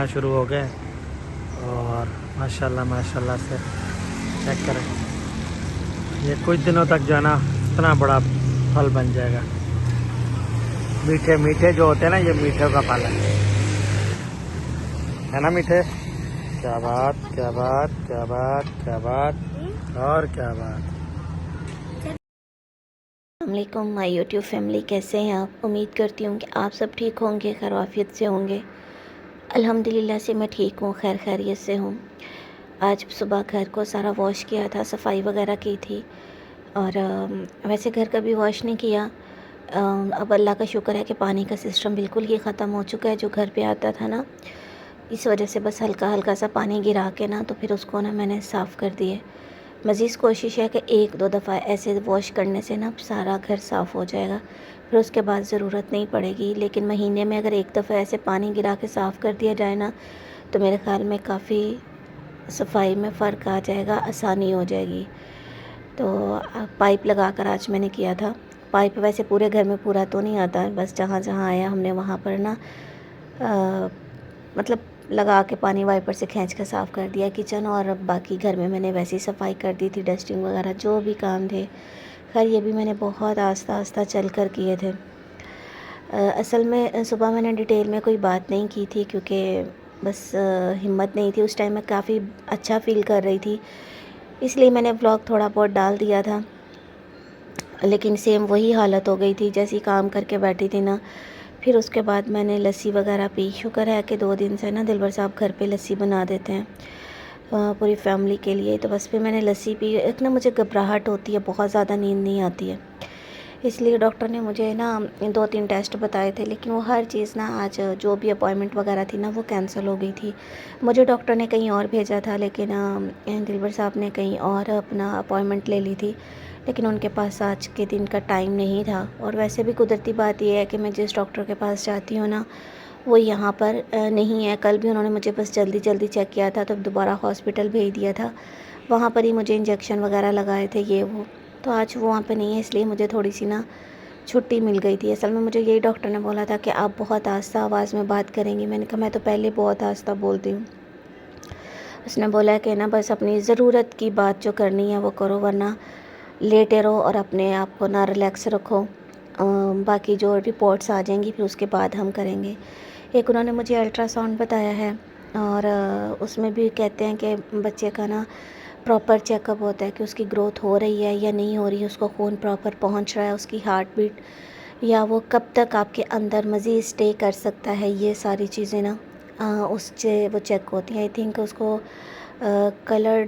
آنا شروع ہو گئے اور ماشاءاللہ سے چیک کریں یہ کچھ دنوں تک جو ہے نا اتنا بڑا پھل بن جائے گا. میٹھے جو ہوتے ہیں نا یہ میٹھے کا پھل ہے نا میٹھے. کیا بات اور کیا بات. السلام علیکم مائی یوٹیوب فیملی، کیسے ہیں آپ؟ امید کرتی ہوں کہ آپ سب ٹھیک ہوں گے، خیر عافیت سے ہوں گے. الحمدللہ سے میں ٹھیک ہوں، خیر خیریت سے ہوں. آج صبح گھر کو سارا واش کیا تھا، صفائی وغیرہ کی تھی، اور ویسے گھر کا بھی واش نہیں کیا. اب اللہ کا شکر ہے کہ پانی کا سسٹم بالکل ہی ختم ہو چکا ہے جو گھر پہ آتا تھا نا، اس وجہ سے بس ہلکا سا پانی گرا کے نا تو پھر اس کو نا میں نے صاف کر دیے. مزید کوشش ہے کہ 1-2 دفعہ ایسے واش کرنے سے نا سارا گھر صاف ہو جائے گا، پھر اس کے بعد ضرورت نہیں پڑے گی. لیکن مہینے میں اگر 1 دفعہ ایسے پانی گرا کے صاف کر دیا جائے نا تو میرے خیال میں کافی صفائی میں فرق آ جائے گا، آسانی ہو جائے گی. تو پائپ لگا کر آج میں نے کیا تھا. پائپ ویسے پورے گھر میں پورا تو نہیں آتا، بس جہاں آیا ہم نے وہاں پر نا مطلب لگا کے پانی وائپر سے کھینچ کر صاف کر دیا کچن، اور باقی گھر میں نے ویسی صفائی کر دی تھی، ڈسٹنگ وغیرہ جو بھی کام تھے. خیر یہ بھی میں نے بہت آہستہ چل کر کیے تھے. اصل میں صبح میں نے ڈیٹیل میں کوئی بات نہیں کی تھی کیونکہ بس ہمت نہیں تھی. اس ٹائم میں کافی اچھا فیل کر رہی تھی، اس لیے میں نے بلاگ تھوڑا بہت ڈال دیا تھا. لیکن سیم وہی حالت ہو گئی تھی جیسے کام کر کے بیٹھی تھی نا. پھر اس کے بعد میں نے لسی وغیرہ پی. شکر ہے کہ 2 دن سے نا دلبر صاحب گھر پہ لسی بنا دیتے ہیں پوری فیملی کے لیے. تو بس پھر میں نے لسی پی. ایک نا مجھے گھبراہٹ ہوتی ہے، بہت زیادہ نیند نہیں آتی ہے، اس لیے ڈاکٹر نے مجھے نا 2-3 ٹیسٹ بتائے تھے، لیکن وہ ہر چیز نا آج جو بھی اپوائنمنٹ وغیرہ تھی نا وہ کینسل ہو گئی تھی. مجھے ڈاکٹر نے کہیں اور بھیجا تھا، لیکن دلبر صاحب نے کہیں اور اپنا اپوائنمنٹ لے لی تھی، لیکن ان کے پاس آج کے دن کا ٹائم نہیں تھا. اور ویسے بھی قدرتی بات یہ ہے کہ میں جس ڈاکٹر کے پاس جاتی ہوں نا وہ یہاں پر نہیں ہے. کل بھی انہوں نے مجھے بس جلدی چیک کیا تھا تو دوبارہ ہاسپٹل بھیج دیا تھا، وہاں پر ہی مجھے انجیکشن وغیرہ لگائے تھے یہ وہ. تو آج وہ وہاں پہ نہیں ہے، اس لیے مجھے تھوڑی سی نا چھٹی مل گئی تھی. اصل میں مجھے یہی ڈاکٹر نے بولا تھا کہ آپ بہت آہستہ آواز میں بات کریں گی. میں نے کہا میں تو پہلے بہت آہستہ بولتی ہوں. اس نے بولا کہ نا بس اپنی ضرورت کی بات جو کرنی ہے وہ کرو، ورنہ لیٹے رہو اور اپنے آپ کو نہ ریلیکس رکھو. باقی جو رپورٹس آ جائیں گی پھر اس کے بعد ہم کریں گے. ایک انہوں نے مجھے الٹرا ساؤنڈ بتایا ہے، اور اس میں بھی کہتے ہیں کہ بچے کا نا پراپر چیک اپ ہوتا ہے کہ اس کی گروتھ ہو رہی ہے یا نہیں ہو رہی ہے، اس کو خون پراپر پہنچ رہا ہے، اس کی ہارٹ بیٹ، یا وہ کب تک آپ کے اندر مزید اسٹے کر سکتا ہے. یہ ساری چیزیں نا اس سے وہ چیک ہوتی ہیں. آئی تھنک اس کو کلر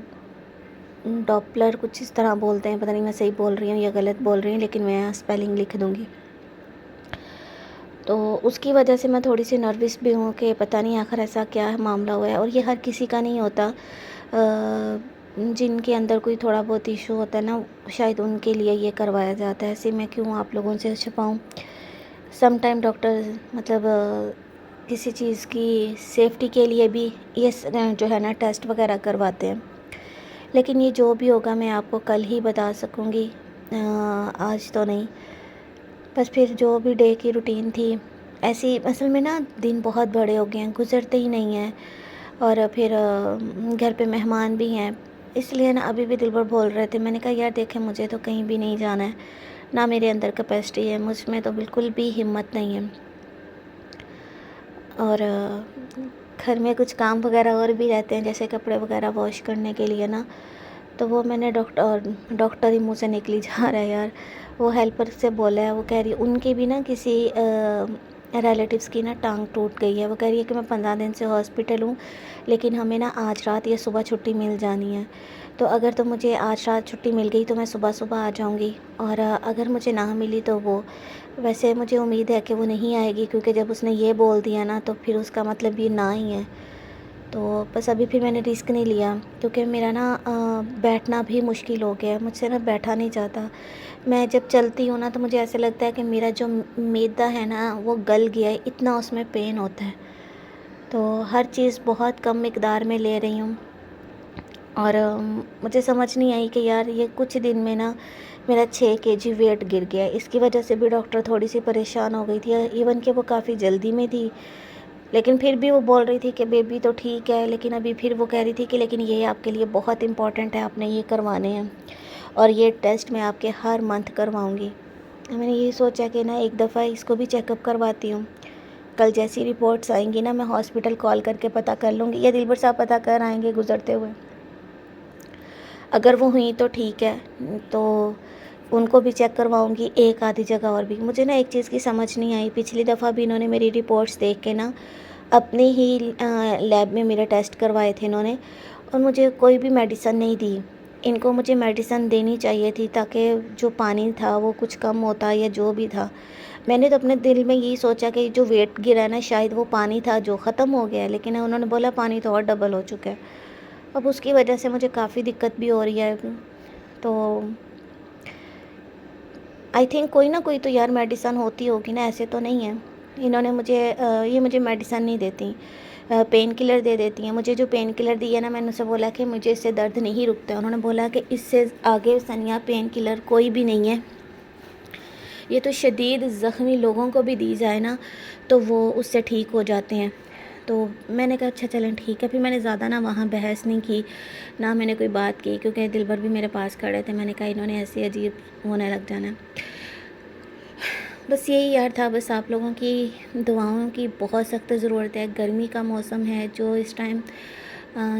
ڈاپلر کچھ اس طرح بولتے ہیں، پتہ نہیں میں صحیح بول رہی ہوں یا غلط بول رہی ہوں، لیکن میں اسپیلنگ لکھ دوں گی. تو اس کی وجہ سے میں تھوڑی سی نروس بھی ہوں کہ پتہ نہیں آخر ایسا کیا معاملہ ہوا ہے. اور یہ ہر کسی کا نہیں ہوتا، جن کے اندر کوئی تھوڑا بہت ایشو ہوتا ہے نا شاید ان کے لیے یہ کروایا جاتا ہے. ایسے میں کیوں آپ لوگوں سے چھپاؤں. سم ٹائم ڈاکٹر مطلب کسی چیز کی سیفٹی کے لیے بھی یہ جو ہے نا ٹیسٹ وغیرہ کرواتے ہیں. لیکن یہ جو بھی ہوگا میں آپ کو کل ہی بتا سکوں گی، آج تو نہیں. بس پھر جو بھی ڈے کی روٹین تھی ایسی. اصل میں نا دن بہت بڑے ہو گئے ہیں، گزرتے ہی نہیں ہیں، اور پھر گھر پہ مہمان بھی ہیں، اس لیے نا ابھی بھی دلبر بول رہے تھے. میں نے کہا یار دیکھیں مجھے تو کہیں بھی نہیں جانا ہے، نہ میرے اندر کیپیسٹی ہے، مجھ میں تو بالکل بھی ہمت نہیں ہے. اور گھر میں کچھ کام وغیرہ اور بھی رہتے ہیں جیسے کپڑے وغیرہ واش کرنے کے لیے نا، تو وہ میں نے ڈاکٹر ہی منہ سے نکلی جا رہا ہے یار. وہ ہیلپر سے بولا ہے، وہ کہہ رہی ان کی بھی نا کسی ریلیٹیوز کی نا ٹانگ ٹوٹ گئی ہے. وہ کہہ رہی ہے کہ میں 15 دن سے ہاسپٹل ہوں، لیکن ہمیں نا آج رات یا صبح چھٹی مل جانی ہے. تو اگر تو مجھے آج رات چھٹی مل گئی تو میں صبح آ جاؤں گی، اور اگر مجھے نہ ملی تو وہ ویسے مجھے امید ہے کہ وہ نہیں آئے گی، کیونکہ جب اس نے یہ بول دیا نا تو پھر اس کا مطلب یہ نہ ہی ہے. تو بس ابھی پھر میں نے رسک نہیں لیا، کیونکہ میرا نا بیٹھنا بھی مشکل ہو گیا ہے، مجھ سے نا بیٹھا نہیں جاتا. میں جب چلتی ہوں نا تو مجھے ایسے لگتا ہے کہ میرا جو معدہ ہے نا وہ گل گیا ہے، اتنا اس میں پین ہوتا ہے. تو ہر چیز بہت کم مقدار میں لے رہی ہوں، اور مجھے سمجھ نہیں آئی کہ یار یہ کچھ دن میں نا میرا 6 kg ویٹ گر گیا ہے. اس کی وجہ سے بھی ڈاکٹر تھوڑی سی پریشان ہو گئی تھی، ایون کہ وہ کافی جلدی میں تھی. لیکن پھر بھی وہ بول رہی تھی کہ بیبی تو ٹھیک ہے، لیکن ابھی پھر وہ کہہ رہی تھی کہ لیکن یہ آپ کے لیے بہت امپورٹنٹ ہے، آپ نے یہ کروانے ہیں، اور یہ ٹیسٹ میں آپ کے ہر منتھ کرواؤں گی۔ میں نے یہ سوچا کہ نا ایک دفعہ اس کو بھی چیک اپ کرواتی ہوں۔ کل جیسی رپورٹس آئیں گی نا، میں ہاسپٹل کال کر کے پتہ کر لوں گی، یا دلبر صاحب پتہ کر آئیں گے گزرتے ہوئے۔ اگر وہ ہوئی تو ٹھیک ہے، تو ان کو بھی چیک کرواؤں گی، ایک آدھی جگہ اور بھی۔ مجھے نا ایک چیز کی سمجھ نہیں آئی، پچھلی دفعہ بھی انہوں نے میری رپورٹس دیکھ کے نا اپنی ہی لیب میں میرے ٹیسٹ کروائے تھے انہوں نے، اور مجھے کوئی بھی میڈیسن نہیں دی۔ ان کو مجھے میڈیسن دینی چاہیے تھی تاکہ جو پانی تھا وہ کچھ کم ہوتا، یا جو بھی تھا۔ میں نے تو اپنے دل میں یہی سوچا کہ جو ویٹ گرا ہے نا، شاید وہ پانی تھا جو ختم ہو گیا ہے، لیکن انہوں نے بولا پانی تو اور ڈبل ہو چکا ہے۔ اب اس کی وجہ سے مجھے کافی دقت بھی ہو رہی ہے، تو آئی تھنک کوئی نہ کوئی تو یار میڈیسن ہوتی ہوگی نا، ایسے تو نہیں ہے۔ انہوں نے مجھے میڈیسن نہیں دیتی، پین کلر دے دیتی ہیں۔ مجھے جو پین کلر دی ہے نا، میں نے اسے بولا کہ مجھے اس سے درد نہیں رکتا، انہوں نے بولا کہ اس سے آگے ثانیہ پین کلر کوئی بھی نہیں ہے، یہ تو شدید زخمی لوگوں کو بھی دی جائے نا تو وہ اس سے ٹھیک ہو جاتے ہیں۔ تو میں نے کہا اچھا چلیں ٹھیک ہے، پھر میں نے زیادہ نہ وہاں بحث نہیں کی، نہ میں نے کوئی بات کی، کیونکہ دلبر بھی میرے پاس کھڑے تھے۔ میں نے کہا انہوں نے ایسے عجیب ہونے لگ جانا ہے۔ بس یہی یار تھا، بس آپ لوگوں کی دعاؤں کی بہت سخت ضرورت ہے۔ گرمی کا موسم ہے، جو اس ٹائم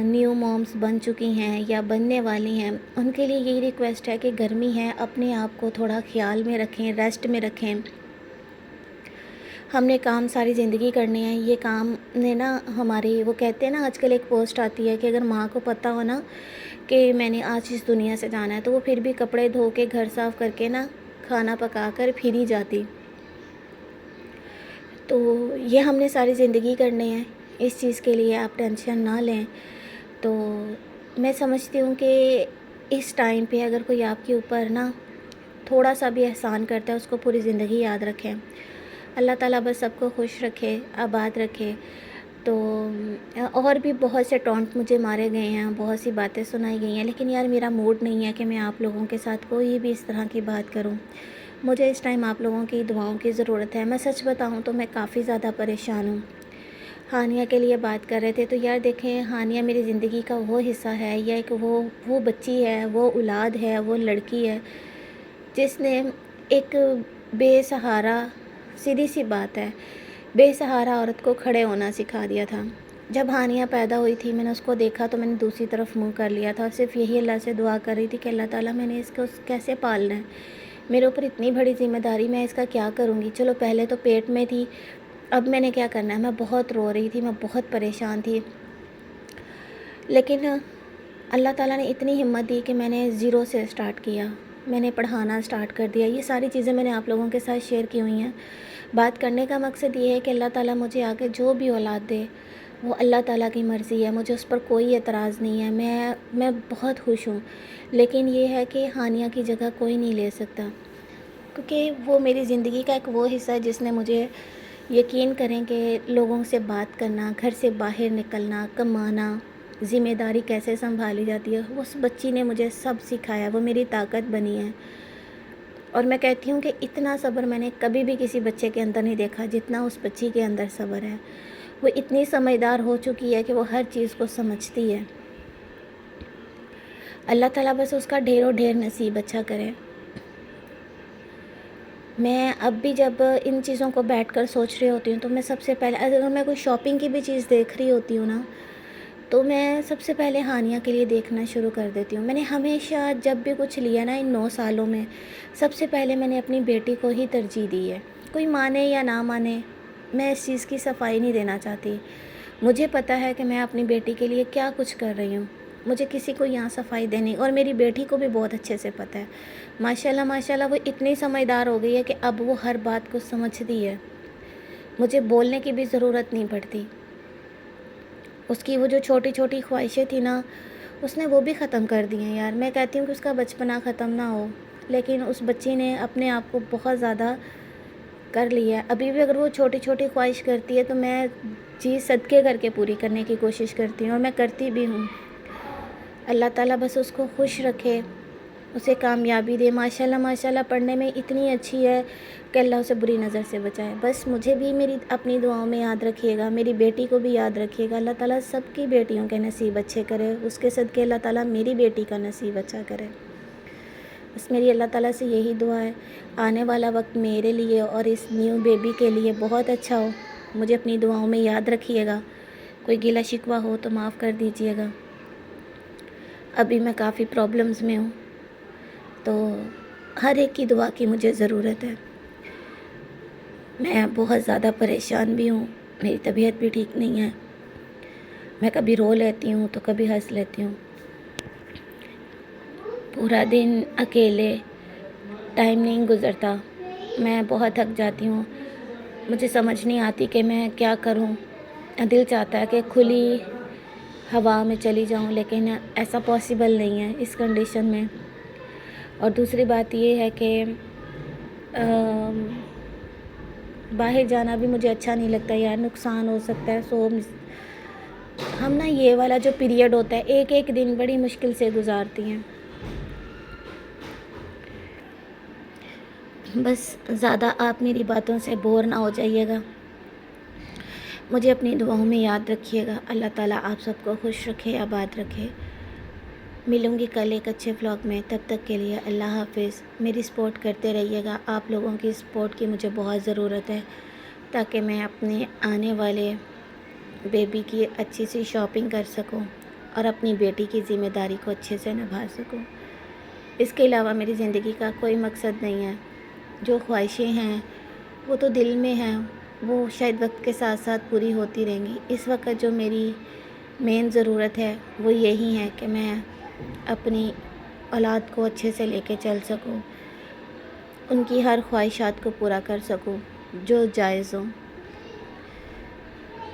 نیو مومز بن چکی ہیں یا بننے والی ہیں، ان کے لیے یہی ریکویسٹ ہے کہ گرمی ہے، اپنے آپ کو تھوڑا خیال میں رکھیں، ریسٹ میں رکھیں۔ ہم نے کام ساری زندگی کرنے ہیں، یہ کام نے نا ہماری، وہ کہتے ہیں نا آج کل ایک پوسٹ آتی ہے کہ اگر ماں کو پتہ ہو نا کہ میں نے آج اس دنیا سے جانا ہے، تو وہ پھر بھی کپڑے دھو کے گھر صاف کر کے نا کھانا پکا کر پھر ہی جاتی۔ تو یہ ہم نے ساری زندگی کرنے ہیں، اس چیز کے لیے آپ ٹینشن نہ لیں۔ تو میں سمجھتی ہوں کہ اس ٹائم پہ اگر کوئی آپ کے اوپر نا تھوڑا سا بھی احسان کرتا ہے، اس کو پوری زندگی یاد رکھیں۔ اللہ تعالیٰ بس سب کو خوش رکھے، آباد رکھے۔ تو اور بھی بہت سے ٹونٹ مجھے مارے گئے ہیں، بہت سی باتیں سنائی گئی ہیں، لیکن یار میرا موڈ نہیں ہے کہ میں آپ لوگوں کے ساتھ کوئی بھی اس طرح کی بات کروں۔ مجھے اس ٹائم آپ لوگوں کی دعاؤں کی ضرورت ہے۔ میں سچ بتاؤں تو میں کافی زیادہ پریشان ہوں۔ ہانیہ کے لیے بات کر رہے تھے، تو یار دیکھیں ہانیہ میری زندگی کا وہ حصہ ہے، یا ایک وہ بچی ہے، وہ اولاد ہے، وہ لڑکی ہے جس نے ایک بے سہارا، سیدھی سی بات ہے، بے سہارا عورت کو کھڑے ہونا سکھا دیا تھا۔ جب ہانیہ پیدا ہوئی تھی، میں نے اس کو دیکھا تو میں نے دوسری طرف منہ کر لیا تھا، اور صرف یہی اللہ سے دعا کر رہی تھی کہ اللہ تعالیٰ میں نے اس کو کیسے پالنا ہے، میرے اوپر اتنی بڑی ذمہ داری، میں اس کا کیا کروں گی۔ چلو پہلے تو پیٹ میں تھی، اب میں نے کیا کرنا ہے۔ میں بہت رو رہی تھی، میں بہت پریشان تھی، لیکن اللہ تعالیٰ نے اتنی ہمت دی کہ میں نے زیرو سے سٹارٹ کیا، میں نے پڑھانا سٹارٹ کر دیا۔ یہ ساری چیزیں میں نے آپ لوگوں کے ساتھ شیئر کی ہوئی ہیں۔ بات کرنے کا مقصد یہ ہے کہ اللہ تعالیٰ مجھے آگے جو بھی اولاد دے وہ اللہ تعالیٰ کی مرضی ہے، مجھے اس پر کوئی اعتراض نہیں ہے، میں بہت خوش ہوں، لیکن یہ ہے کہ ہانیہ کی جگہ کوئی نہیں لے سکتا، کیونکہ وہ میری زندگی کا ایک وہ حصہ ہے جس نے مجھے، یقین کریں کہ لوگوں سے بات کرنا، گھر سے باہر نکلنا، کمانا، ذمہ داری کیسے سنبھالی جاتی ہے، اس بچی نے مجھے سب سکھایا، وہ میری طاقت بنی ہے۔ اور میں کہتی ہوں کہ اتنا صبر میں نے کبھی بھی کسی بچے کے اندر نہیں دیکھا جتنا اس بچی کے اندر صبر ہے۔ وہ اتنی سمجھدار ہو چکی ہے کہ وہ ہر چیز کو سمجھتی ہے۔ اللہ تعالیٰ بس اس کا ڈھیروں ڈھیر نصیب اچھا کرے۔ میں اب بھی جب ان چیزوں کو بیٹھ کر سوچ رہی ہوتی ہوں تو میں سب سے پہلے، اگر میں کوئی شاپنگ کی بھی چیز دیکھ رہی ہوتی ہوں نا، تو میں سب سے پہلے ہانیہ کے لیے دیکھنا شروع کر دیتی ہوں۔ میں نے ہمیشہ جب بھی کچھ لیا نا ان 9 سالوں میں، سب سے پہلے میں نے اپنی بیٹی کو ہی ترجیح دی ہے۔ کوئی مانے یا نہ مانے، میں اس چیز کی صفائی نہیں دینا چاہتی۔ مجھے پتہ ہے کہ میں اپنی بیٹی کے لیے کیا کچھ کر رہی ہوں، مجھے کسی کو یہاں صفائی دینی، اور میری بیٹی کو بھی بہت اچھے سے پتہ ہے۔ ماشاءاللہ وہ اتنی سمجھدار ہو گئی ہے کہ اب وہ ہر بات کو سمجھتی ہے، مجھے بولنے کی بھی ضرورت نہیں پڑتی۔ اس کی وہ جو چھوٹی چھوٹی خواہشیں تھیں نا، اس نے وہ بھی ختم کر دی ہیں یار۔ میں کہتی ہوں کہ اس کا بچپنا ختم نہ ہو، لیکن اس بچی نے اپنے آپ کو بہت زیادہ کر لیا ہے۔ ابھی بھی اگر وہ چھوٹی چھوٹی خواہش کرتی ہے تو میں چیز صدقے کر کے پوری کرنے کی کوشش کرتی ہوں، اور میں کرتی بھی ہوں۔ اللہ تعالیٰ بس اس کو خوش رکھے، اسے کامیابی دے. ماشاءاللہ ماشاءاللہ پڑھنے میں اتنی اچھی ہے کہ اللہ اسے بری نظر سے بچائے. بس مجھے بھی میری اپنی دعاؤں میں یاد رکھیے گا, میری بیٹی کو بھی یاد رکھیے گا. اللہ تعالیٰ سب کی بیٹیوں کے نصیب اچھے کرے, اس کے صدقے اللہ تعالیٰ میری بیٹی کا نصیب اچھا کرے. بس میری اللہ تعالیٰ سے یہی دعا ہے, آنے والا وقت میرے لیے اور اس نیو بیبی کے لیے بہت اچھا ہو. مجھے اپنی دعاؤں میں یاد رکھیے گا. کوئی گلہ شکوہ ہو تو معاف کر دیجیے گا. ابھی میں کافی پرابلمز میں ہوں, تو ہر ایک کی دعا کی مجھے ضرورت ہے. میں بہت زیادہ پریشان بھی ہوں, میری طبیعت بھی ٹھیک نہیں ہے. میں کبھی رو لیتی ہوں تو کبھی ہنس لیتی ہوں. پورا دن اکیلے ٹائم نہیں گزرتا, میں بہت تھک جاتی ہوں. مجھے سمجھ نہیں آتی کہ میں کیا کروں. دل چاہتا ہے کہ کھلی ہوا میں چلی جاؤں, لیکن ایسا پاسبل نہیں ہے اس کنڈیشن میں. اور دوسری بات یہ ہے کہ باہر جانا بھی مجھے اچھا نہیں لگتا یار, نقصان ہو سکتا ہے. سو ہم نا یہ والا جو پیریڈ ہوتا ہے ایک ایک دن بڑی مشکل سے گزارتی ہیں. بس زیادہ آپ میری باتوں سے بور نہ ہو جائیے گا. مجھے اپنی دعاؤں میں یاد رکھیے گا. اللہ تعالیٰ آپ سب کو خوش رکھے, آباد رکھے. ملوں گی کل ایک اچھے ولاگ میں, تب تک کے لیے اللہ حافظ. میری سپورٹ کرتے رہیے گا. آپ لوگوں کی سپورٹ کی مجھے بہت ضرورت ہے, تاکہ میں اپنے آنے والے بیبی کی اچھی سی شاپنگ کر سکوں اور اپنی بیٹی کی ذمہ داری کو اچھے سے نبھا سکوں. اس کے علاوہ میری زندگی کا کوئی مقصد نہیں ہے. جو خواہشیں ہیں وہ تو دل میں ہیں, وہ شاید وقت کے ساتھ ساتھ پوری ہوتی رہیں گی. اس وقت جو میری مین ضرورت ہے وہ یہی ہے کہ میں اپنی اولاد کو اچھے سے لے کے چل سکوں, ان کی ہر خواہشات کو پورا کر سکوں جو جائز ہوں.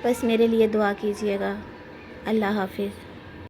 بس میرے لیے دعا کیجیے گا. اللہ حافظ.